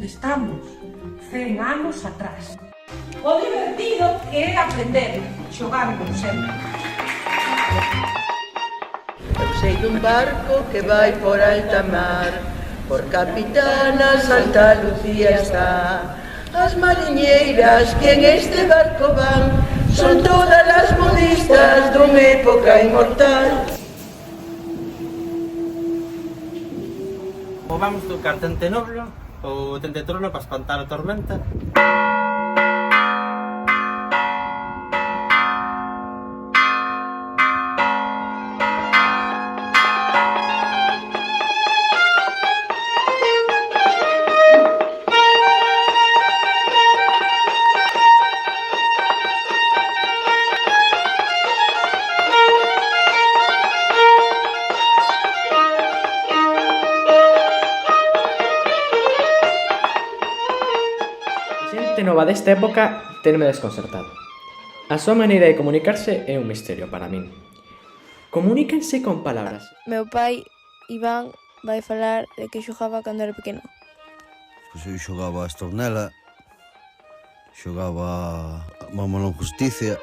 estamos 100 anos atrás. O divertido que é aprender, xogando sempre. Eu sei dun barco que vai por alta mar, por capitana Santa Lucía está. As mariñeiras que en este barco van son todas as modistas dunha época inmortal. Ou vamos tocar Tente Noblo ou Tente Trono para espantar a tormenta. A xente nova desta época tenme desconcertado. A súa maneira de comunicarse é un misterio para min. Comunícanse con palabras. Meu pai, Iván, vai falar de que xogaba cando era pequeno. Pois eu xogaba a Estornela, xogaba a Mamolón Justicia.